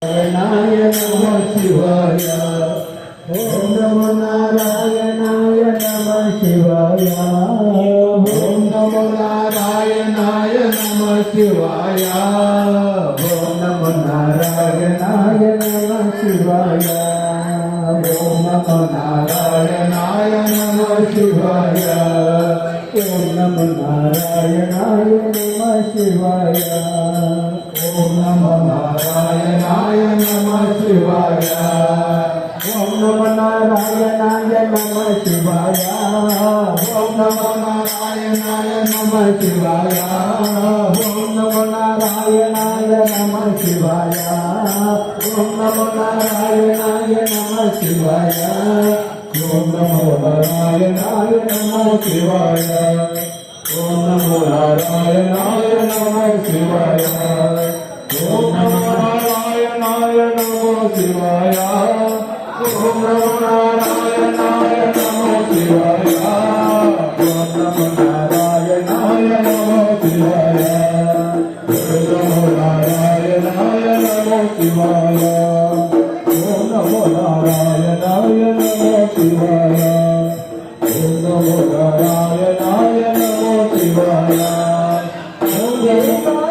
नारायणाय नमः शिवाय। ओम नमो नारायणाय नमः शिवाय। ओम नमो नारायणाय नमः शिवाय। ओम नमो नारायणाय नमः शिवाय। ओम नमो नारायणाय नमः शिवाय। ओम नमो नारायणाय नमः शिवाय। ओम नमो नारायणाय नमः शिवाय। ओम नमो नारायणाय नमः शिवाय। ओम नमो नारायणाय नमः शिवाय। ओम नमो नारायणाय नमः शिवाय। ओम नमो नारायणाय नमः शिवाय। ओम नमो नारायणाय नमः शिवाय। ओम नमो नारायणाय नमः शिवाय। ओम नमो नारायणाय नमः शिवाय। ओम नमो नारायणाय नमः शिवाय। ओम नमो नारायणाय नमः शिवाय। ओम नमो नारायणाय नमः शिवाय। ओम नमो नारायणाय नमः शिवाय। ओम नमो नारायणाय नमः शिवाय। ओम नमो जगदंबार